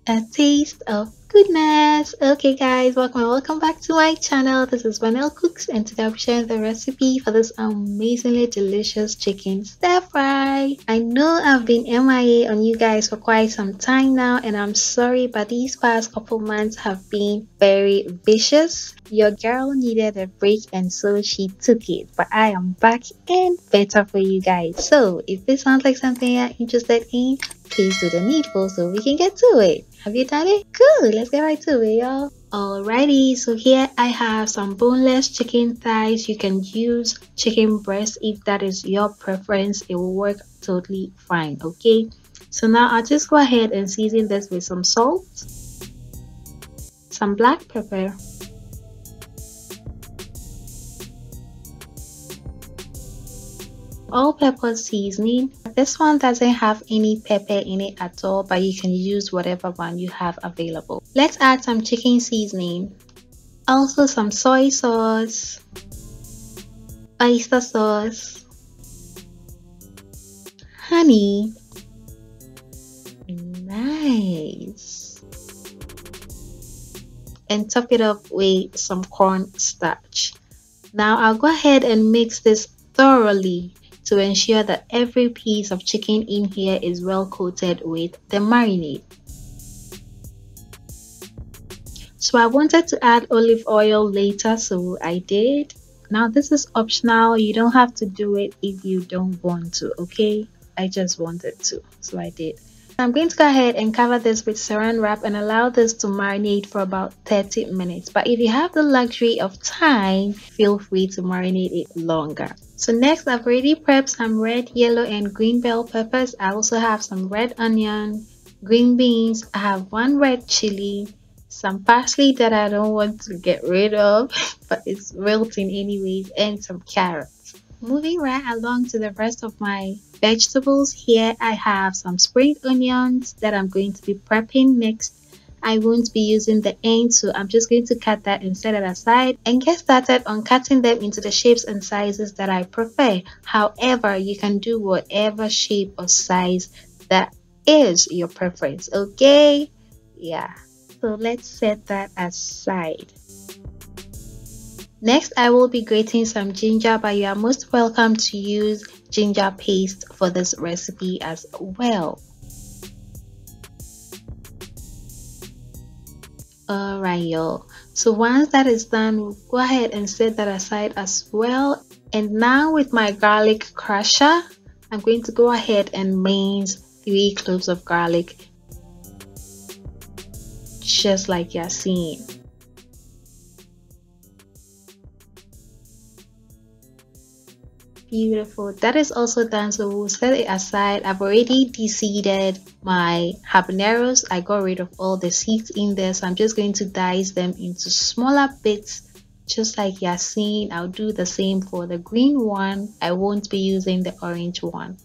A taste of goodness. Okay guys, welcome back to my channel. This is Vanel Cooks, and today I'm sharing the recipe for this amazingly delicious chicken stir fry. I know I've been MIA on you guys for quite some time now, and I'm sorry, but these past couple months have been very vicious. Your girl needed a break, and so she took it, but I am back and better for you guys. So if this sounds like something you're interested in, please do the needful so we can get to it. Have you done it? Cool, let's get right to it, y'all. Alrighty, so here I have some boneless chicken thighs. You can use chicken breast if that is your preference. It will work totally fine, okay? So now I'll just go ahead and season this with some salt, some black pepper, all-purpose seasoning. This one doesn't have any pepper in it at all, but you can use whatever one you have available. Let's add some chicken seasoning, also some soy sauce, oyster sauce, honey, nice, and top it up with some cornstarch. Now I'll go ahead and mix this thoroughly to ensure that every piece of chicken in here is well coated with the marinade. So I wanted to add olive oil later, so I did. Now this is optional. You don't have to do it if you don't want to, okay? I just wanted to, so I did. I'm going to go ahead and cover this with saran wrap and allow this to marinate for about 30 minutes. But if you have the luxury of time, feel free to marinate it longer. So next, I've already prepped some red, yellow, and green bell peppers. I also have some red onion, green beans. I have one red chili, some parsley that I don't want to get rid of, but it's wilting anyways, and some carrots. Moving right along to the rest of my vegetables, here I have some spring onions that I'm going to be prepping next. I won't be using the end, so I'm just going to cut that and set it aside and get started on cutting them into the shapes and sizes that I prefer. However, you can do whatever shape or size that is your preference, okay? Yeah, so let's set that aside. Next, I will be grating some ginger, but you are most welcome to use ginger paste for this recipe as well. Alright y'all, so once that is done, we'll go ahead and set that aside as well. And now with my garlic crusher, I'm going to go ahead and mince 3 cloves of garlic, just like you're seeing. Beautiful, that is also done, so we'll set it aside. I've already de-seeded my habaneros. I got rid of all the seeds in there, so I'm just going to dice them into smaller bits, just like you're seeing. I'll do the same for the green one. I won't be using the orange one.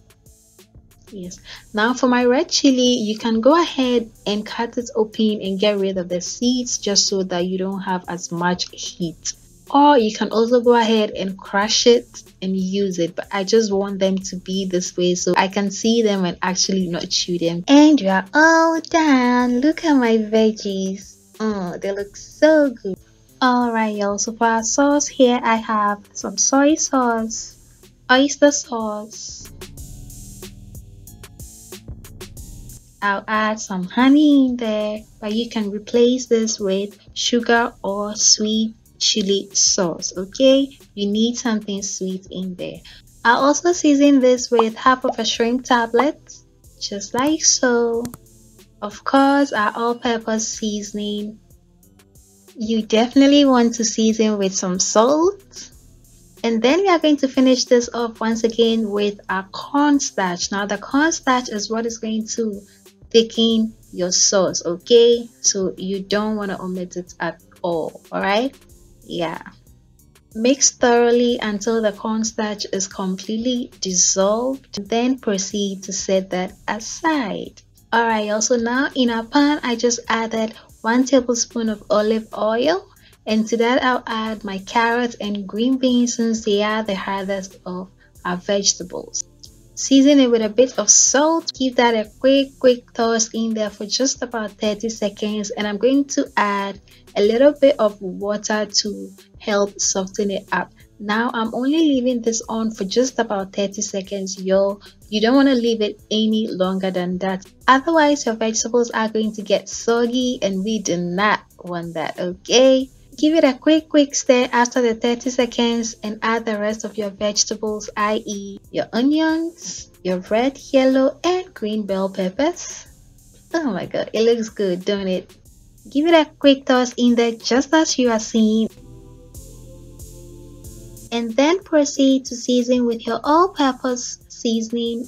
Yes, now for my red chili, you can go ahead and cut it open and get rid of the seeds, just so that you don't have as much heat. Or you can also go ahead and crush it and use it, but I just want them to be this way so I can see them and actually not chew them. And you are all done. Look at my veggies. Oh, they look so good. Alright y'all, so for our sauce here I have some soy sauce, oyster sauce, I'll add some honey in there, but you can replace this with sugar or sweet chili sauce, okay? You need something sweet in there. I'll also season this with half of a shrimp tablet, just like so. Of course, our all-purpose seasoning. You definitely want to season with some salt. And then we are going to finish this off once again with our cornstarch. Now the cornstarch is what is going to thicken your sauce, okay? So you don't want to omit it at all, alright? Yeah, mix thoroughly until the cornstarch is completely dissolved, then proceed to set that aside. Alright, also now in our pan I just added 1 tablespoon of olive oil, and to that I'll add my carrots and green beans since they are the hardest of our vegetables. Season it with a bit of salt. Give that a quick toss in there for just about 30 seconds. And I'm going to add a little bit of water to help soften it up. Now I'm only leaving this on for just about 30 seconds, yo. You don't want to leave it any longer than that. Otherwise, your vegetables are going to get soggy and we do not want that, okay? Give it a quick stir after the 30 seconds and add the rest of your vegetables, i.e. your onions, your red, yellow, and green bell peppers. Oh my god, it looks good, don't it? Give it a quick toss in there just as you are seeing. And then proceed to season with your all-purpose seasoning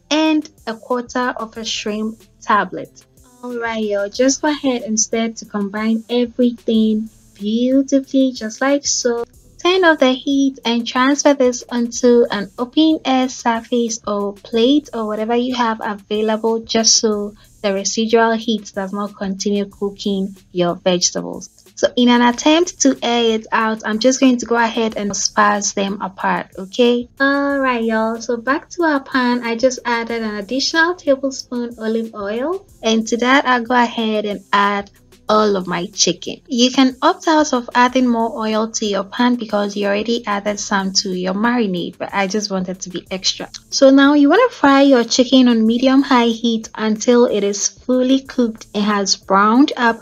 and a quarter of a shrimp tablet. Alright, yo, just go ahead and start to combine everything beautifully, just like so. Turn off the heat and transfer this onto an open air surface or plate or whatever you have available, just so the residual heat does not continue cooking your vegetables. So in an attempt to air it out, I'm just going to go ahead and sparse them apart, okay? Alright, y'all, so back to our pan. I just added an additional tablespoon olive oil, and to that I'll go ahead and add all of my chicken. You can opt out of adding more oil to your pan because you already added some to your marinade, but I just wanted to be extra. So now you want to fry your chicken on medium-high heat until it is fully cooked and has browned up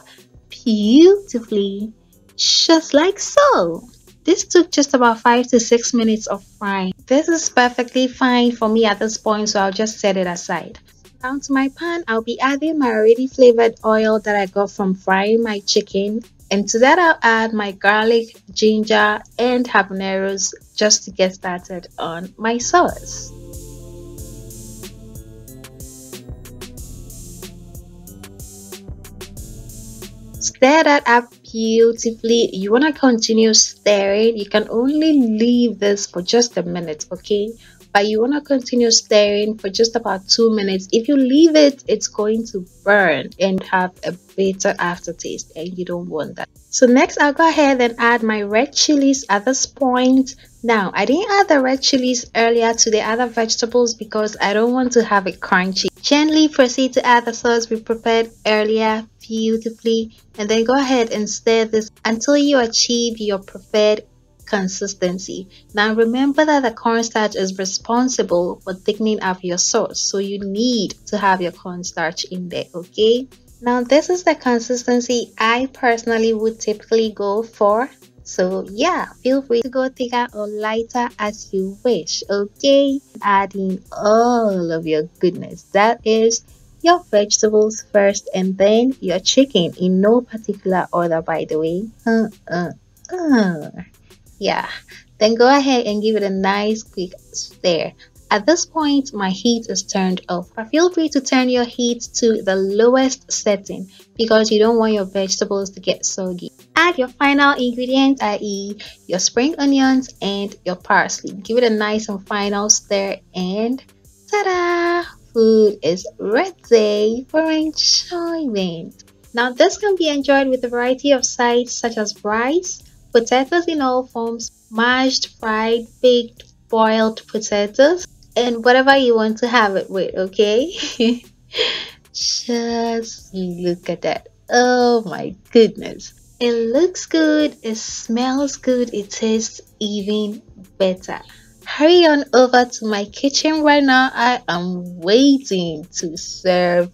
beautifully, just like so. This took just about 5 to 6 minutes of frying. This is perfectly fine for me at this point, so I'll just set it aside. Down to my pan, I'll be adding my already flavored oil that I got from frying my chicken, and to that I'll add my garlic, ginger, and habaneros just to get started on my sauce. Stir that up beautifully. You want to continue stirring. You can only leave this for just a minute, okay? But you want to continue stirring for just about 2 minutes. If you leave it, it's going to burn and have a bitter aftertaste, and you don't want that. So next, I'll go ahead and add my red chilies at this point. Now, I didn't add the red chilies earlier to the other vegetables because I don't want to have it crunchy. Gently proceed to add the sauce we prepared earlier beautifully, and then go ahead and stir this until you achieve your preferred consistency. Now remember that the cornstarch is responsible for thickening up your sauce, so you need to have your cornstarch in there, okay? Now this is the consistency I personally would typically go for, so yeah, feel free to go thicker or lighter as you wish, okay? Adding all of your goodness, that is your vegetables first and then your chicken in no particular order, by the way. Yeah, then go ahead and give it a nice quick stir. At this point, my heat is turned off, but feel free to turn your heat to the lowest setting because you don't want your vegetables to get soggy. Add your final ingredient, i.e. your spring onions and your parsley. Give it a nice and final stir, and ta-da! Food is ready for enjoyment. Now this can be enjoyed with a variety of sides such as rice, potatoes in all forms, mashed, fried, baked, boiled potatoes, and whatever you want to have it with, okay? Just look at that. Oh my goodness. It looks good, it smells good, it tastes even better. Hurry on over to my kitchen right now. I am waiting to serve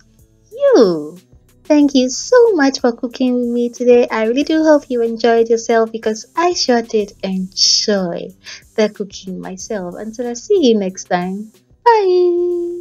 you. Thank you so much for cooking with me today. I really do hope you enjoyed yourself because I sure did enjoy the cooking myself. Until I see you next time. Bye.